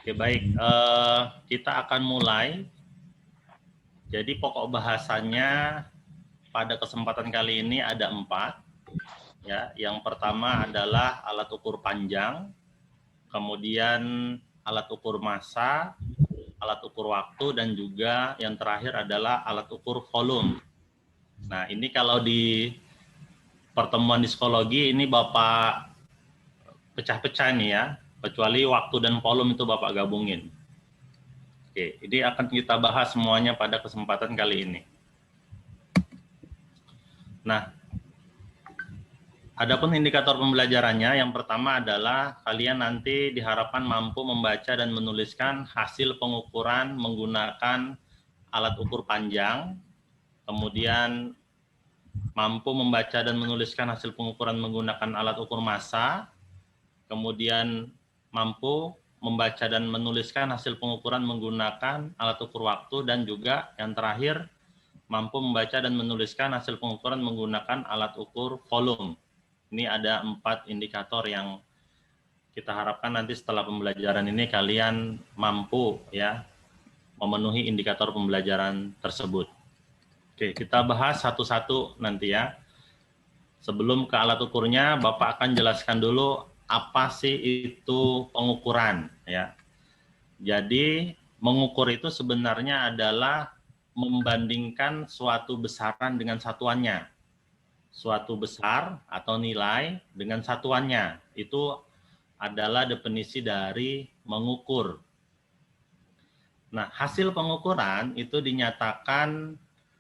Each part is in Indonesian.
Oke, baik. Kita akan mulai. Jadi pokok bahasannya pada kesempatan kali ini ada 4. Ya, yang pertama adalah alat ukur panjang, kemudian alat ukur massa, alat ukur waktu, dan juga yang terakhir adalah alat ukur volume. Nah, ini kalau di pertemuan di psikologi ini Bapak pecah-pecah nih ya, kecuali waktu dan volume itu Bapak gabungin. Oke, ini akan kita bahas semuanya pada kesempatan kali ini. Nah, adapun indikator pembelajarannya, yang pertama adalah kalian nanti diharapkan mampu membaca dan menuliskan hasil pengukuran menggunakan alat ukur panjang, kemudian mampu membaca dan menuliskan hasil pengukuran menggunakan alat ukur massa, kemudian mampu membaca dan menuliskan hasil pengukuran menggunakan alat ukur waktu, dan juga yang terakhir mampu membaca dan menuliskan hasil pengukuran menggunakan alat ukur volume. Ini ada 4 indikator yang kita harapkan nanti setelah pembelajaran ini kalian mampu ya memenuhi indikator pembelajaran tersebut. Oke, kita bahas satu-satu nanti ya. Sebelum ke alat ukurnya, Bapak akan jelaskan dulu apa sih itu pengukuran ya. Jadi mengukur itu sebenarnya adalah membandingkan suatu besaran dengan satuannya. Suatu besar atau nilai dengan satuannya. Itu adalah definisi dari mengukur. Nah, hasil pengukuran itu dinyatakan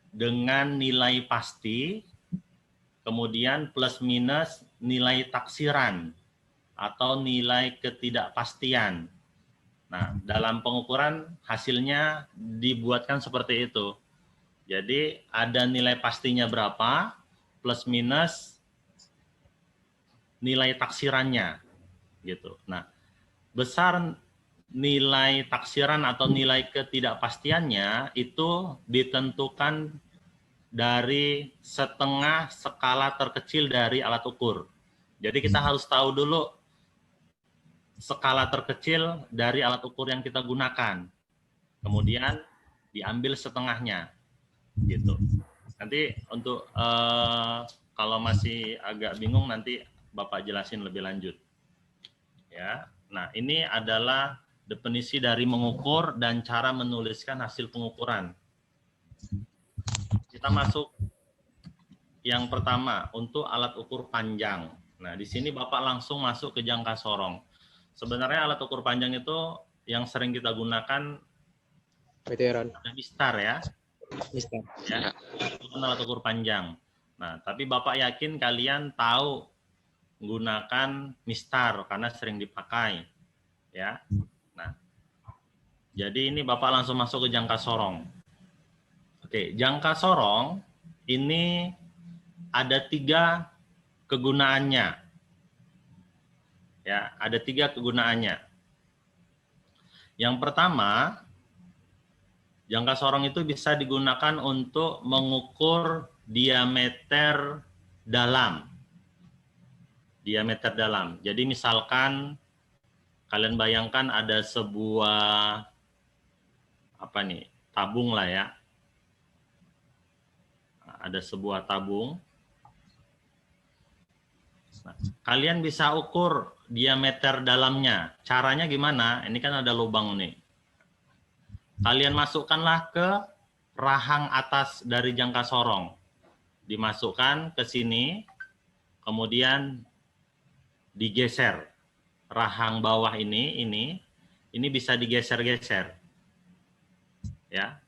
dengan nilai pasti, kemudian plus minus nilai taksiran atau nilai ketidakpastian. Nah, dalam pengukuran hasilnya dibuatkan seperti itu. Jadi ada nilai pastinya berapa, plus minus nilai taksirannya, gitu. Nah, besar nilai taksiran atau nilai ketidakpastiannya itu ditentukan dari setengah skala terkecil dari alat ukur. Jadi kita harus tahu dulu skala terkecil dari alat ukur yang kita gunakan. Kemudian diambil setengahnya, gitu. Nanti untuk kalau masih agak bingung nanti Bapak jelasin lebih lanjut. Ya. Nah, ini adalah definisi dari mengukur dan cara menuliskan hasil pengukuran. Kita masuk yang pertama untuk alat ukur panjang. Nah, di sini Bapak langsung masuk ke jangka sorong. Sebenarnya alat ukur panjang itu yang sering kita gunakan veteran ada mistar ya. Mister. Ya, itu kan alat ukur panjang. Nah, tapi Bapak yakin kalian tahu menggunakan mistar karena sering dipakai. Ya. Nah, jadi ini Bapak langsung masuk ke jangka sorong. Oke, jangka sorong ini ada 3 kegunaannya. Ya, ada 3 kegunaannya. Yang pertama, jangka sorong itu bisa digunakan untuk mengukur diameter dalam. Diameter dalam. Jadi misalkan kalian bayangkan ada sebuah tabung lah ya. Ada sebuah tabung. Nah, kalian bisa ukur diameter dalamnya. Caranya gimana? Ini kan ada lubang nih. Kalian masukkanlah ke rahang atas dari jangka sorong. Dimasukkan ke sini, kemudian digeser. Rahang bawah ini bisa digeser-geser. Ya.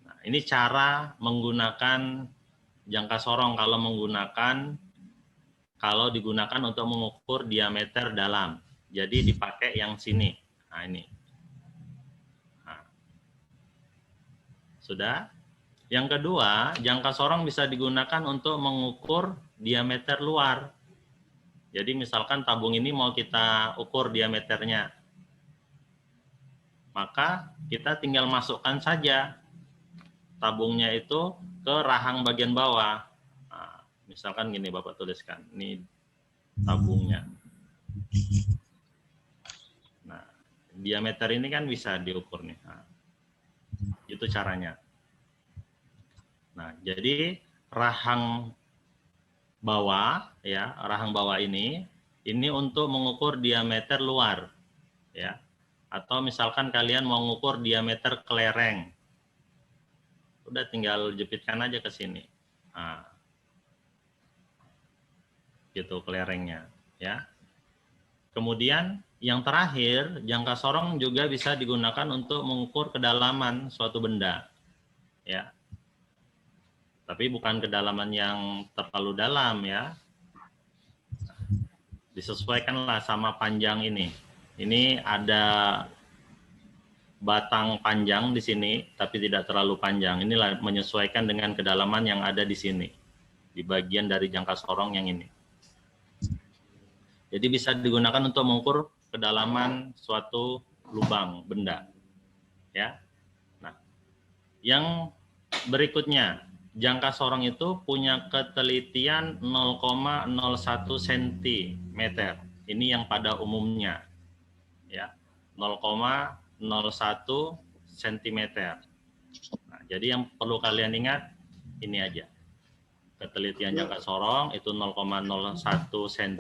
Nah, ini cara menggunakan jangka sorong kalau digunakan untuk mengukur diameter dalam. Jadi dipakai yang sini. Nah, ini. Nah. Sudah? Yang kedua, jangka sorong bisa digunakan untuk mengukur diameter luar. Jadi misalkan tabung ini mau kita ukur diameternya. Maka kita tinggal masukkan saja tabungnya itu ke rahang bagian bawah. Nah, misalkan gini Bapak tuliskan, ini tabungnya. Nah, Diameter ini kan bisa diukur nih. Nah, itu caranya. Nah, jadi rahang bawah ya, rahang bawah ini untuk mengukur diameter luar ya. Atau misalkan kalian mau mengukur diameter kelereng. Udah tinggal jepitkan aja ke sini. Nah, gitu kelerengnya ya. Kemudian yang terakhir, jangka sorong juga bisa digunakan untuk mengukur kedalaman suatu benda. Ya. Tapi bukan kedalaman yang terlalu dalam ya. Disesuaikanlah sama panjang ini. Ini ada batang panjang di sini, tapi tidak terlalu panjang. Inilah menyesuaikan dengan kedalaman yang ada di sini. Di bagian dari jangka sorong yang ini. Jadi bisa digunakan untuk mengukur kedalaman suatu lubang benda. Ya. Nah, yang berikutnya, jangka sorong itu punya ketelitian 0,01 cm. Ini yang pada umumnya. Ya. 0,01 cm. Nah, jadi yang perlu kalian ingat ini aja. Ketelitian jangka sorong itu 0,01 cm.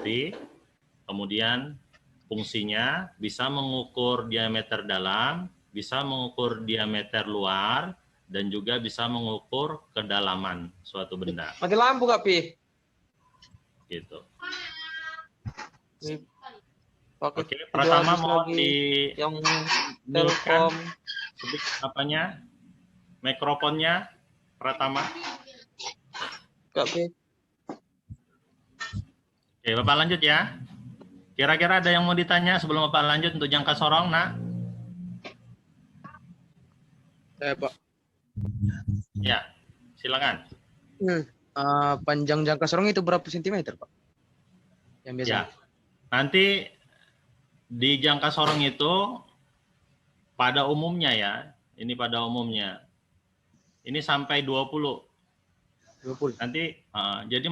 Kemudian fungsinya bisa mengukur diameter dalam, bisa mengukur diameter luar, dan juga bisa mengukur kedalaman suatu benda. Mati lampu Kak Pi. Gitu. Oke, pertama mau di yang Telkom apanya? Mikrofonnya pertama. Kak Pi. Oke, Bapak lanjut ya. Kira-kira ada yang mau ditanya sebelum Bapak lanjut untuk jangka sorong, Nak? Pak. Ya, silakan. Panjang jangka sorong itu berapa sentimeter, Pak? Yang biasa. Ya. Nanti di jangka sorong itu pada umumnya ya, ini pada umumnya. Ini sampai 20. Nanti jadi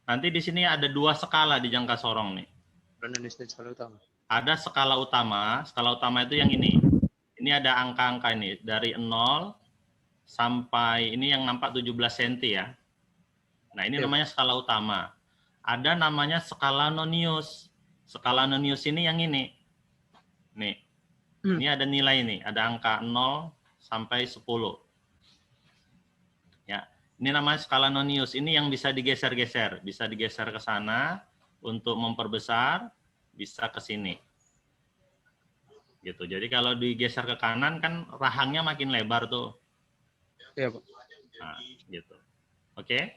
nanti di sini ada 2 skala di jangka sorong nih. Skala utama. Ada skala utama itu yang ini. Ini ada angka-angka ini dari 0 sampai ini yang nampak 17 cm ya. Nah, ini namanya skala utama. Ada namanya skala nonius. Skala nonius ini yang ini. Nih. Ini ada nilai ini, ada angka 0 sampai 10. Ya. Ini namanya skala nonius. Ini yang bisa digeser-geser. Bisa digeser ke sana untuk memperbesar, bisa ke sini. Gitu. Jadi kalau digeser ke kanan kan rahangnya makin lebar tuh. Iya, Pak. Nah, gitu. Oke.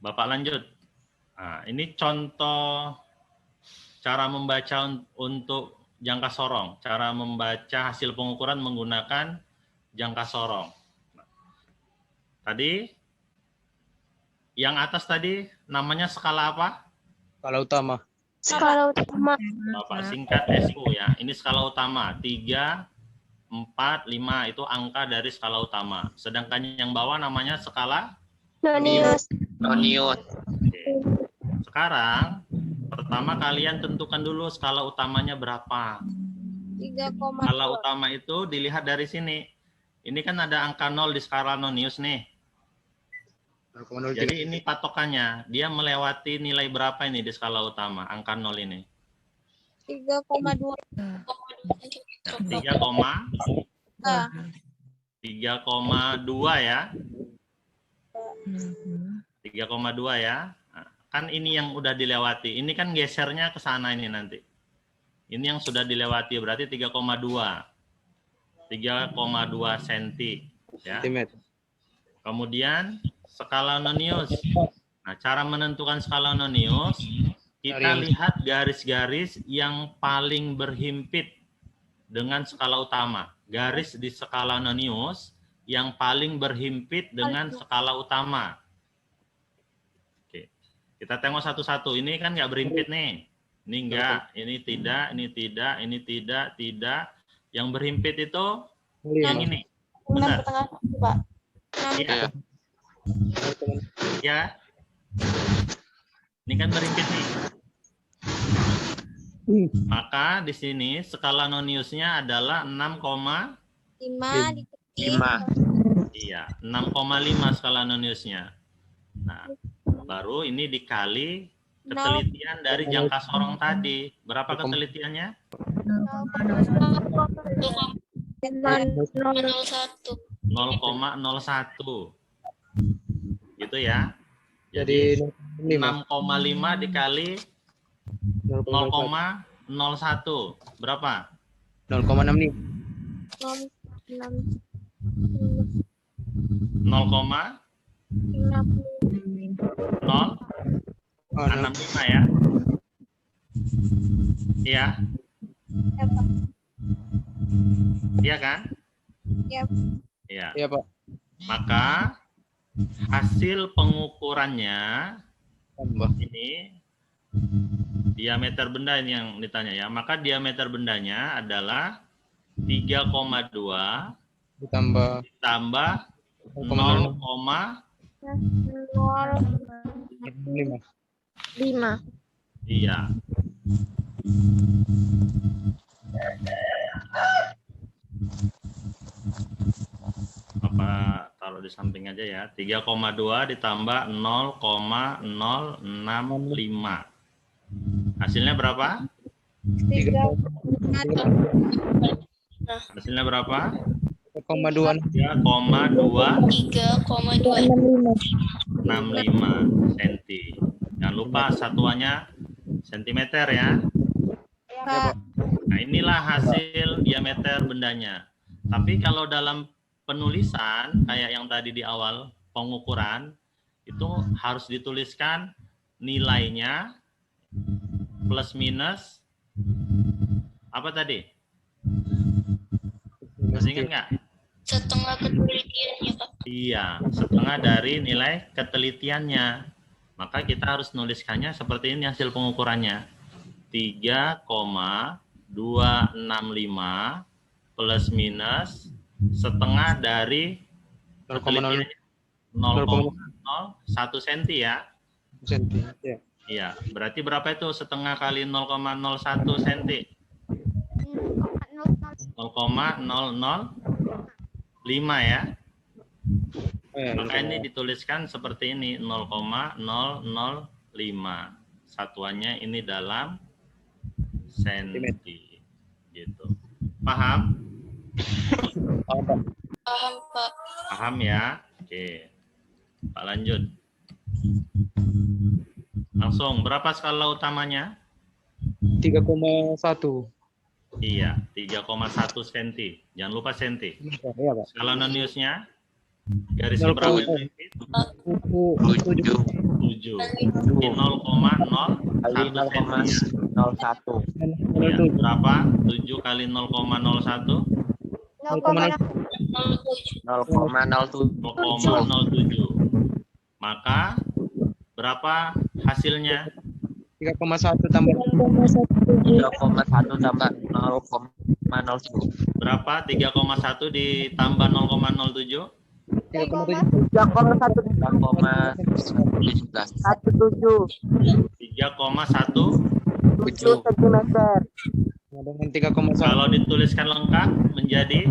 Bapak lanjut. Nah, ini contoh cara membaca untuk jangka sorong. Cara membaca hasil pengukuran menggunakan jangka sorong. Tadi yang atas tadi namanya skala apa? Skala utama. Skala utama. Bapak singkat SU ya. Ini skala utama. 3, 4, 5 itu angka dari skala utama. Sedangkan yang bawah namanya skala Nonius. Oke. Sekarang pertama kalian tentukan dulu skala utamanya berapa. 3,2. Skala utama itu dilihat dari sini. Ini kan ada angka 0 di skala nonius nih. Jadi ini patokannya. Dia melewati nilai berapa ini di skala utama, angka 0 ini? 3,2. 3,2 ya. 3,2 ya. Nah, kan ini yang udah dilewati. Ini kan gesernya ke sana ini nanti. Ini yang sudah dilewati berarti 3,2. 3,2 cm ya. Kemudian skala nonius. Nah, cara menentukan skala nonius, kita lihat garis-garis yang paling berhimpit dengan skala utama. Garis di skala nonius yang paling berhimpit dengan skala utama. Oke. Kita tengok satu-satu. Ini kan nggak berhimpit nih. Ini enggak, ini tidak, ini tidak, ini tidak, tidak. Yang berhimpit itu yang ini. Benar. Pak. Iya. Ya. Ini kan berhimpit nih. Maka di sini skala Noniusnya adalah 6, 5 dikali 5. iya, 6,5 skala Noniusnya. Nah, baru ini dikali ketelitian dari jangka sorong tadi. Berapa ketelitiannya? 0,01. Gitu ya. Jadi Jadi 6,5 dikali 0,01. Berapa? 0,65. 0,065 ya. Iya. Iya kan? Iya. Iya, Pak. Maka hasil pengukurannya Tambah. ini diameter benda ini yang ditanya ya. Maka diameter bendanya adalah 3,2 Ditambah ditambah 0,05. 5. iya. Apa taruh di samping aja ya. 3,2 ditambah 0,065. Hasilnya berapa? 3. Hasilnya berapa? 3,2. 3,265 cm. Jangan lupa satuannya sentimeter ya. Pak. Nah, inilah hasil diameter bendanya. Tapi kalau dalam penulisan kayak yang tadi di awal pengukuran itu harus dituliskan nilainya plus minus apa tadi? Masih ingat nggak? Setengah ketelitiannya, Pak. Iya, setengah dari nilai ketelitiannya. Maka kita harus nuliskannya seperti ini hasil pengukurannya. 3,265 plus minus setengah dari 0,0 0,01 cm ya. cm. Ya. Iya, berarti berapa itu setengah kali 0,01 cm? 0,005 ya. Maka ini dituliskan seperti ini 0,005. Satuannya ini dalam senti. Gitu. Paham? Paham, Pak. Paham ya? Oke. Pak lanjut. Langsung, berapa skala utamanya? 3,1. Iya, 3,1 cm. Jangan lupa cm. Iya, Pak. Skala Noniusnya garis 0,0. berapa cm? 7. 7. Ini 0,01 cm. 0,01. Ya, berapa? 7 kali 0,01? 0,07. 0,07. Maka berapa hasilnya? 3,1 tambah 3,1 tambah 0,07. Berapa? 3,1 ditambah 0,07? 3,7. 3,17. 3,1. 7 Dengan 3,1. Kalau dituliskan lengkap menjadi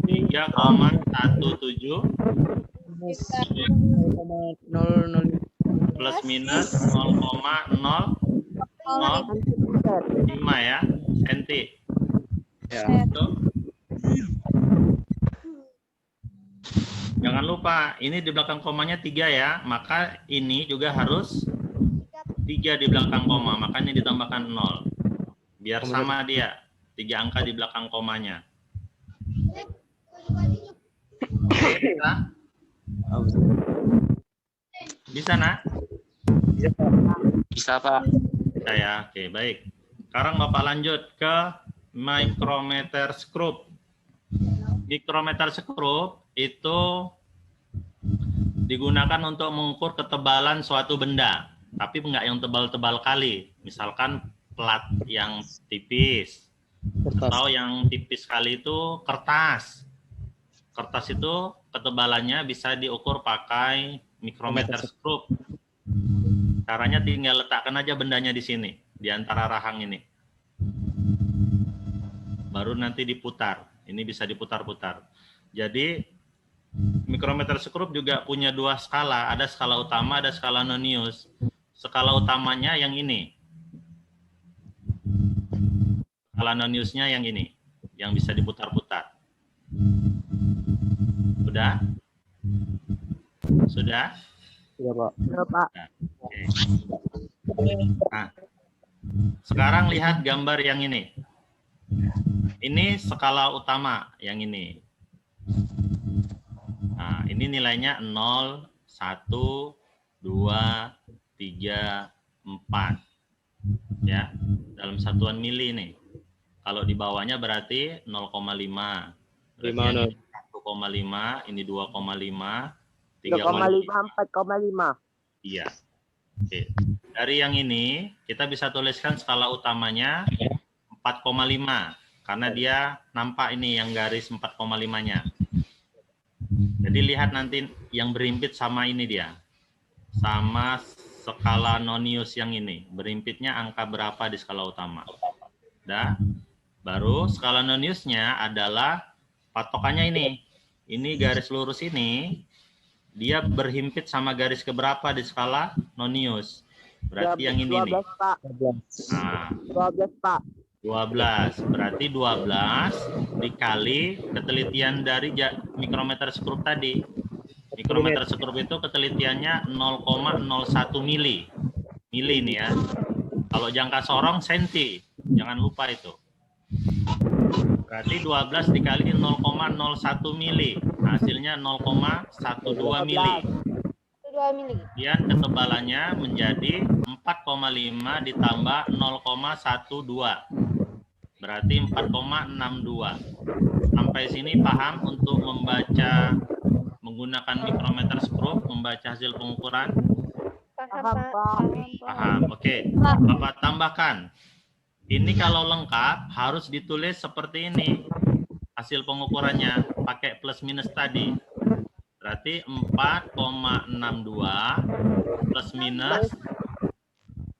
3,17 0,00. plus minus 0,005 ya senti. Ya. Itu. Jangan lupa ini di belakang komanya 3 ya, maka ini juga harus 3 di belakang koma, makanya ditambahkan 0 biar sama dia 3 angka di belakang komanya. Bisa? Bisa nak? Bisa, Pak. Bisa ya, oke baik. Sekarang Bapak lanjut ke micrometer screw. Micrometer screw itu digunakan untuk mengukur ketebalan suatu benda, tapi enggak yang tebal-tebal kali. Misalkan plat yang tipis, atau yang tipis kali itu kertas. Kertas itu ketebalannya bisa diukur pakai micrometer screw. Caranya tinggal letakkan aja bendanya di sini, di antara rahang ini. baru nanti diputar. Ini bisa diputar-putar. Jadi mikrometer skrup juga punya dua skala, ada skala utama, ada skala nonius. Skala utamanya yang ini. Skala noniusnya yang ini, yang bisa diputar-putar. Sudah? Sudah? Iya, Pak. Oke. Nah, sekarang lihat gambar yang ini. Ini skala utama yang ini. Nah, ini nilainya 0, 1, 2, 3, 4. Ya, dalam satuan mili nih. Kalau di bawahnya berarti 0,5. Berarti 1,5, ini 2,5, 3,5, 4,5. Iya. Oke. Dari yang ini kita bisa tuliskan skala utamanya 4,5 karena dia nampak ini yang garis 4,5-nya. Jadi lihat nanti yang berimpit sama ini dia. Sama skala nonius yang ini. Berimpitnya angka berapa di skala utama. Dah. Baru skala noniusnya adalah patokannya ini. Ini garis lurus ini dia berhimpit sama garis keberapa di skala nonius. Berarti yang ini nih. 12, Pak. Nah, 12, Pak. 12. Berarti 12 dikali ketelitian dari mikrometer skrup tadi. Mikrometer skrup itu ketelitiannya 0,01 mili. Mili ini ya. Kalau jangka sorong senti. Jangan lupa itu. Berarti 12 dikali 0,01 mili. Hasilnya 0,12 mili. 2 mili. Kemudian ketebalannya menjadi 4,5 ditambah 0,12. Berarti 4,62. Sampai sini paham untuk membaca menggunakan mikrometer skrup, membaca hasil pengukuran? Paham, Pak. Paham. Oke. Bapak tambahkan. Ini kalau lengkap harus ditulis seperti ini. Hasil pengukurannya pakai plus minus tadi. Berarti 4,62 plus minus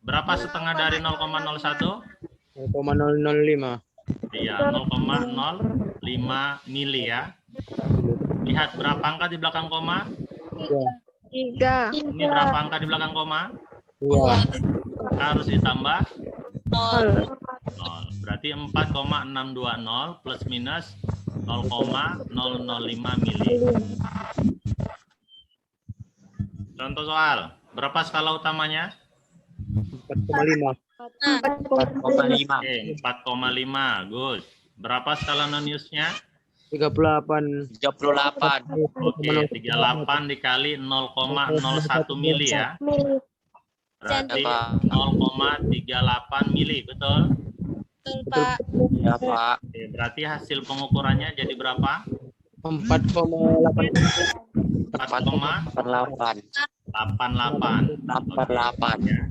berapa setengah dari 0,01? 0,005. Iya, 0,05 mili ya. Lihat berapa angka di belakang koma? 3. Ini berapa angka di belakang koma? 2. Harus ditambah 0. 0. Berarti 4,620 plus minus 0,005 mili. Contoh soal. Berapa skala utamanya? 4,5. 4,5. Oke, 4,5. Good. Berapa skala noniusnya? 38. 38. Oke, 38 dikali 0,01 mili ya. Berarti 0,38 mili, betul? Betul, Pak. Ya, Pak. Oke, berarti hasil pengukurannya jadi berapa? 4,8. 4,88. 88. Ya.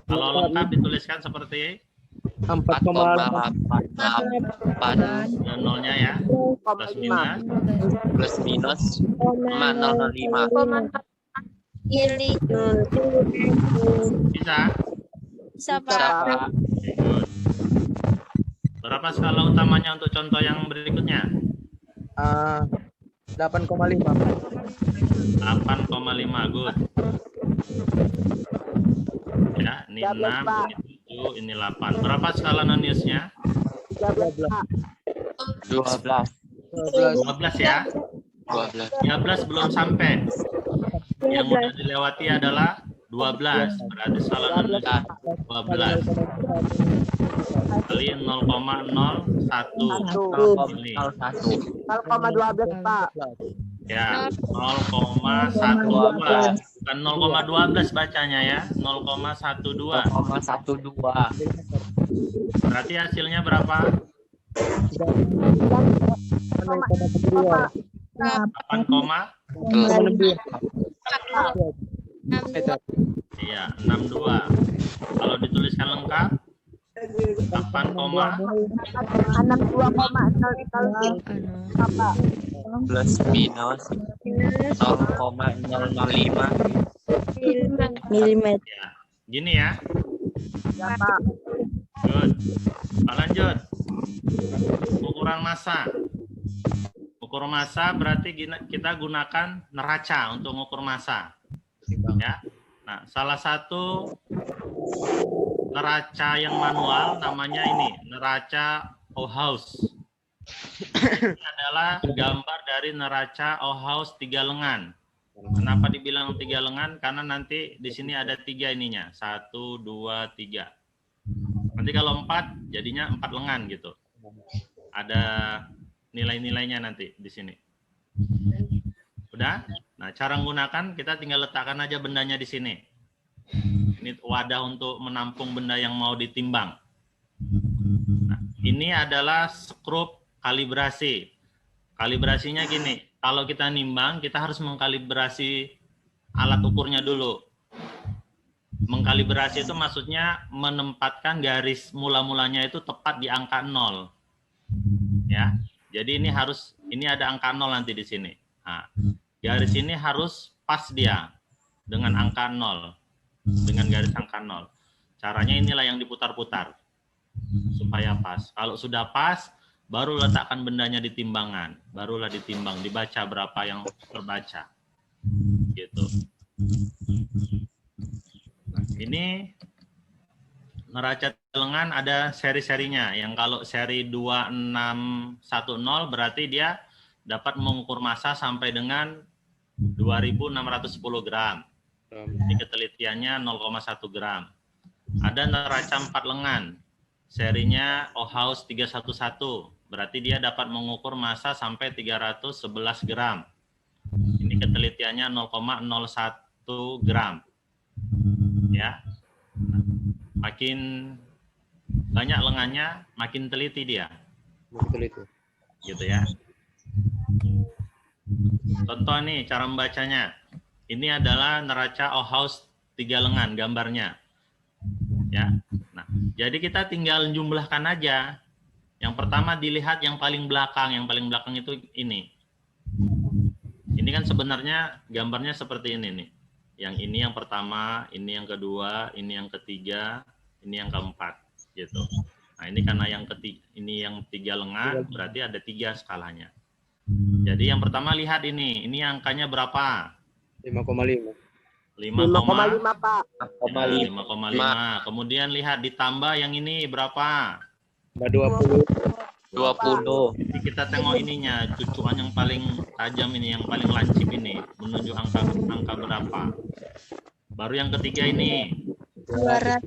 Kalau lengkap dituliskan seperti 4,8. 4,8 dan nolnya ya, plus minus. plus minus 0,05. Mili. Bisa? Bisa, Bisa, Pak. Pak. Oke, good. Berapa skala utamanya untuk contoh yang berikutnya? 8,5. 8,5, good. Ya, ini 6, ini 7, ini 8. Berapa skala noniusnya? 12. 12 ya. 12. 13 belum sampai. Yang udah dilewati adalah 12. Berarti skala nonius 12 kali 0,01 mili. 0,12, Pak. Ya, 0,12. Bukan 0,12 bacanya ya, 0,12. 0,12. Berarti hasilnya berapa? 8, iya, 62. Kalau dituliskan lengkap 62,005. Plus minus 0,005. Milimeter. ya. Gini ya. Ya, Pak. Good. Pak lanjut. Pengukuran massa. Ukur massa berarti kita gunakan neraca untuk mengukur massa. Ya. Nah, salah satu neraca yang manual namanya ini, neraca Ohaus. Ini adalah gambar dari neraca Ohaus 3 lengan. Kenapa dibilang 3 lengan? Karena nanti di sini ada 3 ininya. 1, 2, 3. Nanti kalau 4 jadinya 4 lengan gitu. Ada nilai-nilainya nanti di sini. Udah? Nah, cara menggunakan kita tinggal letakkan aja bendanya di sini. Ini wadah untuk menampung benda yang mau ditimbang. Nah, ini adalah skrup kalibrasi. Kalibrasinya gini, kalau kita nimbang, kita harus mengkalibrasi alat ukurnya dulu. Mengkalibrasi itu maksudnya menempatkan garis mula-mulanya itu tepat di angka 0. Ya. Jadi ini ada angka 0 nanti di sini. Nah, garis ini harus pas dia dengan angka 0. Dengan garis angka 0. Caranya inilah yang diputar-putar supaya pas. Kalau sudah pas, baru letakkan bendanya di timbangan. Barulah ditimbang, dibaca berapa yang terbaca. Gitu. Nah, ini neraca lengan ada seri-serinya. Yang kalau seri 2610 berarti dia dapat mengukur massa sampai dengan 2.610 gram. Ini ketelitiannya 0,1 gram. Ada neraca 4 lengan. Serinya Ohaus 311. Berarti dia dapat mengukur massa sampai 311 gram. Ini ketelitiannya 0,01 gram. Ya. Makin banyak lengannya, makin teliti dia. Betul itu. Gitu ya. Contoh nih cara membacanya. Ini adalah neraca Ohaus 3 lengan gambarnya. Ya. Nah, jadi kita tinggal jumlahkan aja. Yang pertama dilihat yang paling belakang. Yang paling belakang itu ini. Ini kan sebenarnya gambarnya seperti ini nih. Yang ini yang pertama, ini yang kedua, ini yang ketiga, ini yang keempat, gitu. Nah, ini karena yang ketiga, ini yang 3 lengan, berarti ada 3 skalanya. Jadi yang pertama lihat ini angkanya berapa? 5,5. 5,5 Pak. 5,5. Kemudian lihat ditambah yang ini berapa? 20. 20. Jadi kita tengok ininya, cucuan yang paling tajam ini, yang paling lancip ini, menuju angka berapa. Baru yang ketiga ini. 200.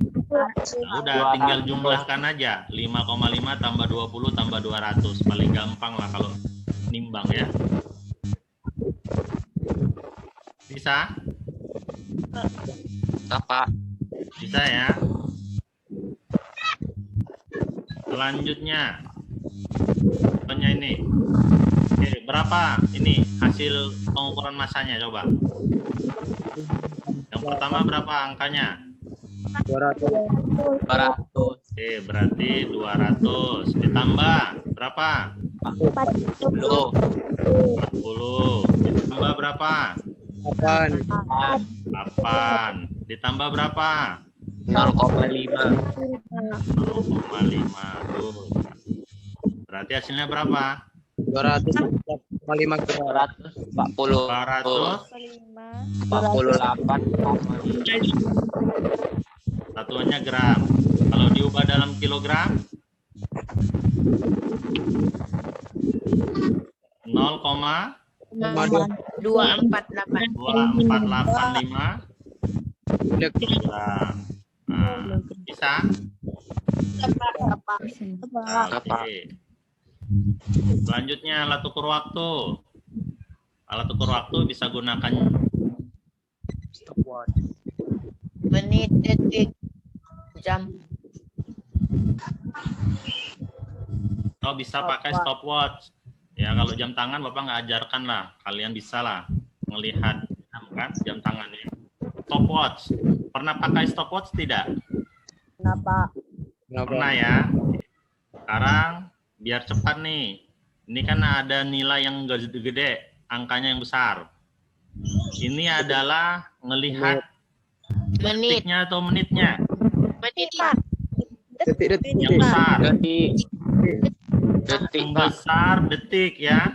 Nah, udah tinggal jumlahkan aja. 5,5 tambah 20 tambah 200. Paling gampang lah kalau nimbang ya. Bisa? Apa? Bisa ya? Selanjutnya. Contohnya ini. Oke, berapa ini hasil pengukuran massanya coba? Yang pertama berapa angkanya? 200. 200. Oke, berarti 200 ditambah berapa? 40. 40. Ditambah berapa? 8. 8. Ditambah berapa? 0,5. 0,5. Tuh. Berarti hasilnya berapa? 245 gram. 240. 48,5. Satuannya gram. Kalau diubah dalam kilogram 0,2485 kilogram. Nah, bisa? Nah, oke. Selanjutnya alat ukur waktu. Alat ukur waktu bisa gunakan Menit, detik, jam. atau bisa pakai stopwatch. Ya kalau jam tangan Bapak nggak ajarkan lah, kalian bisa lah melihat kan jam tangan ini. Stopwatch. Pernah pakai stopwatch tidak? Kenapa? Pernah ya. Sekarang biar cepat nih. Ini kan ada nilai yang gede, angkanya yang besar. Ini adalah ngelihat Menit. detiknya atau menitnya Menit, Pak. Detik-detik. yang besar. Jadi Detik, Yang Pak. besar detik ya.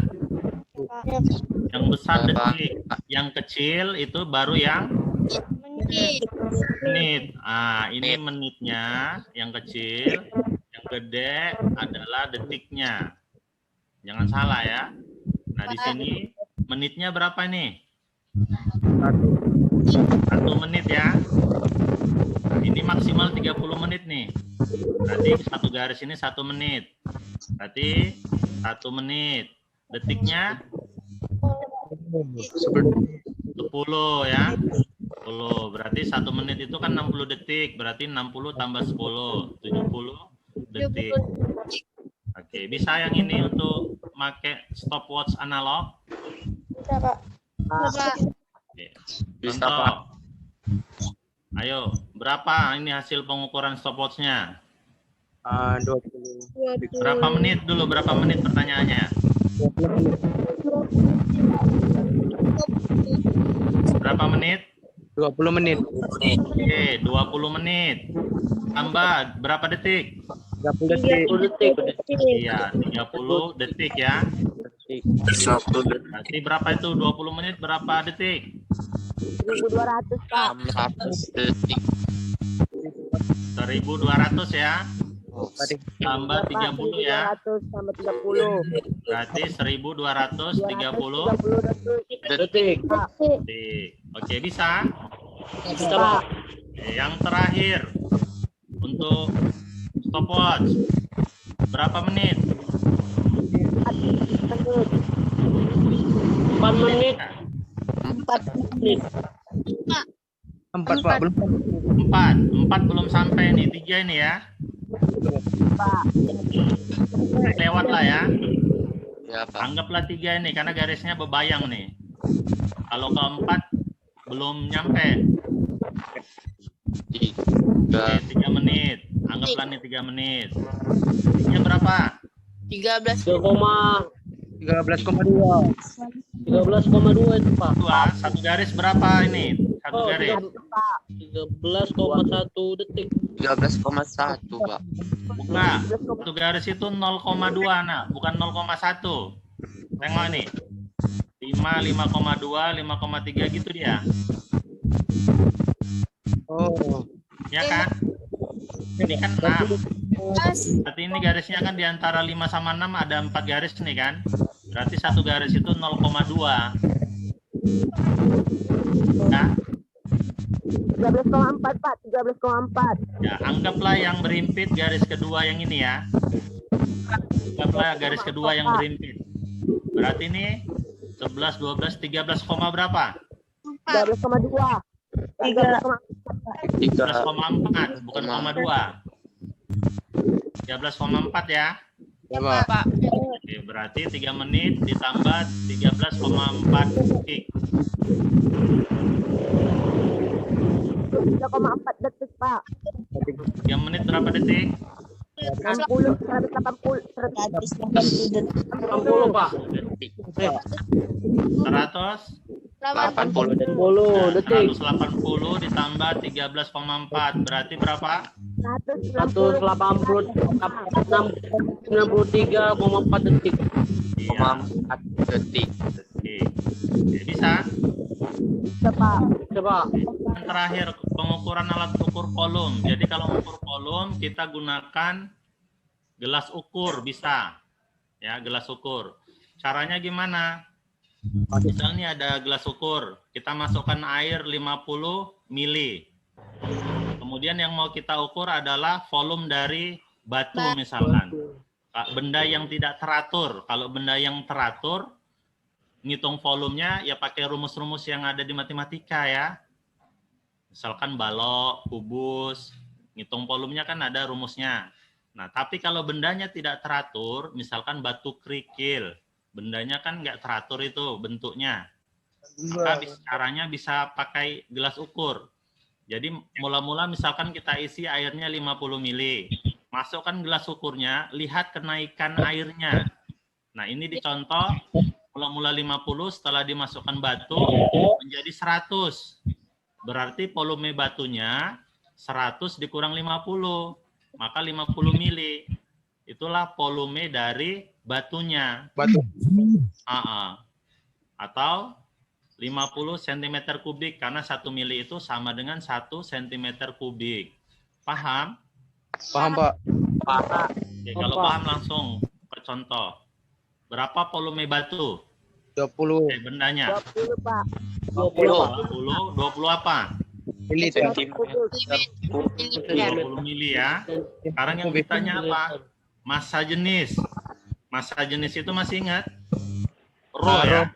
Yang besar Bapak. detik. Yang kecil itu baru yang Menit. menit. Ah, ini Menit. menitnya yang kecil. Yang gede adalah detiknya. Jangan salah ya. Nah, di sini menitnya berapa nih? 1 menit ya. Nah, ini maksimal 30 menit nih. Berarti satu garis ini 1 menit. Berarti 1 menit. Detiknya 10 ya. 10. Berarti 1 menit itu kan 60 detik. Berarti 60 tambah 10. 70 detik. Oke, bisa yang ini untuk pakai stopwatch analog? Bisa, Pak. Oke. Bisa, Contoh. Pak. Ayo, berapa ini hasil pengukuran stopwatch-nya? 20. Berapa menit dulu? Berapa menit pertanyaannya? Berapa menit? 20 menit. Oke, 20 menit. Tambah berapa detik? 30 detik. Iya, 30 detik ya. Berarti berapa itu? 20 menit berapa detik? 1.200, Pak. 600 detik. 1200 ya. Tambah 30 ya. 1.200 tambah 30. Berarti 1230 Detik. detik. Oke, bisa? Bisa, Pak. Oke, yang terakhir untuk stopwatch. Berapa menit? 4 menit. 4, Pak. Belum. 4 belum sampai nih. 3 ini ya. Lewat lah ya. Ya, Pak. Anggaplah 3 ini karena garisnya bebayang nih. Kalau keempat belum nyampe. Tiga. Oke, 3 menit. Anggaplah nih 3 menit. Detiknya berapa? 13,2. 13,2 itu Pak. 2. Satu garis berapa ini? Satu Oh, garis. 13,1 detik. 13,1, Pak. Nah, satu garis itu 0,2 nah, bukan 0,1. Tengok nih. 5, 5,2, 5,3 gitu dia. Oh. Ya kan? Ini kan 6. Berarti ini garisnya kan di antara 5 sama 6 ada 4 garis nih kan? Berarti satu garis itu 0,2. Nah, 13,4, Pak. 13,4. ya anggaplah yang berimpit garis kedua yang ini ya. Anggaplah garis kedua yang berimpit. Berarti ini 11, 12, 13, berapa? 13,2. 13,4 bukan 0,2. 13,4 ya. Ya, Pak. Oke, berarti 3 menit ditambah 13,4 detik. 3,4 detik, Pak. 3 menit berapa detik? 60, 180, 60 Pak. Detik. 100? 80 detik. 10 detik. 180 ditambah 13,4 berarti berapa? 93,4 detik. Iya. 4 detik. Oke. Oke, bisa. Pak. Coba. Yang terakhir pengukuran alat ukur volume. Jadi kalau ukur volume kita gunakan gelas ukur bisa. Ya, gelas ukur. Caranya gimana? Misalnya ada gelas ukur, kita masukkan air 50 mili. Kemudian yang mau kita ukur adalah volume dari batu misalkan. Benda yang tidak teratur. Kalau benda yang teratur, ngitung volumenya ya pakai rumus-rumus yang ada di matematika ya. Misalkan balok, kubus, ngitung volumenya kan ada rumusnya. Nah, tapi kalau bendanya tidak teratur, misalkan batu kerikil, bendanya kan nggak teratur itu bentuknya. Maka caranya bisa pakai gelas ukur. Jadi mula-mula misalkan kita isi airnya 50 mili. Masukkan gelas ukurnya, lihat kenaikan airnya. Nah, ini dicontoh mula-mula 50 setelah dimasukkan batu menjadi 100. Berarti volume batunya 100 dikurang 50, maka 50 mili. itulah volume dari batunya. Batu. Atau 50 cm kubik, karena 1 mili itu sama dengan 1 cm kubik. Paham? Paham, Pak. Oke, kalau paham langsung ke contoh. Berapa volume batu? 20 Bendanya. 20 Pak. 20 apa? mililiter. Milimeter. 20 mili ya. Sekarang yang ditanya apa? Massa jenis. Massa jenis itu masih ingat? Rho ya.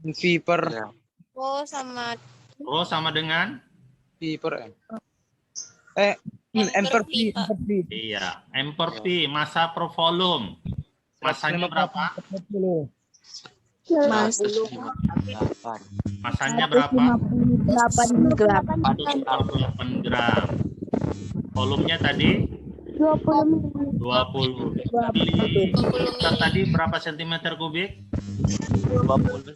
V per Ya. Oh, sama Rho sama dengan? V per M. M per V. M per V. Iya. M per V. Massa per volume. Massanya berapa? 40. 158. Massanya berapa? 8 gram. 48 gram. Volumenya tadi 20 20 mili. Kita tadi berapa sentimeter kubik? 20.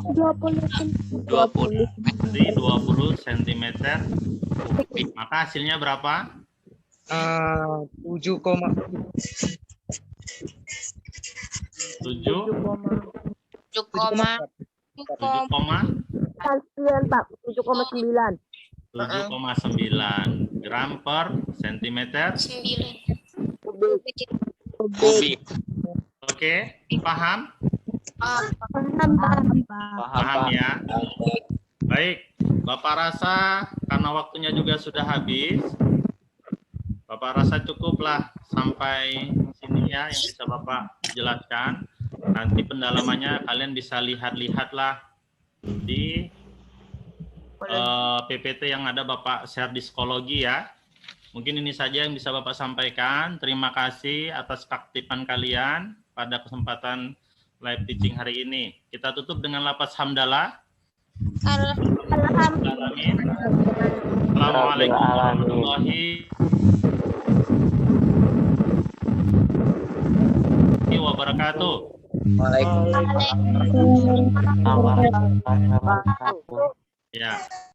20 Jadi 20 cm kubik. Maka hasilnya berapa? 7, 7 9 Pak. 7,9. 7,9 gram per sentimeter. 9. Kubik. Oke, paham? Paham Pak. Paham ya? Baik, Bapak rasa karena waktunya juga sudah habis, Bapak rasa cukuplah sampai sini ya yang bisa Bapak jelaskan. Nanti pendalamannya kalian bisa lihat-lihatlah di PPT yang ada Bapak share di psikologi ya. Mungkin ini saja yang bisa Bapak sampaikan. Terima kasih atas keaktifan kalian pada kesempatan live teaching hari ini. Kita tutup dengan lafaz hamdalah. Alamin. Assalamualaikum warahmatullahi wabarakatuh. Waalaikumsalam warahmatullahi wabarakatuh. Ya.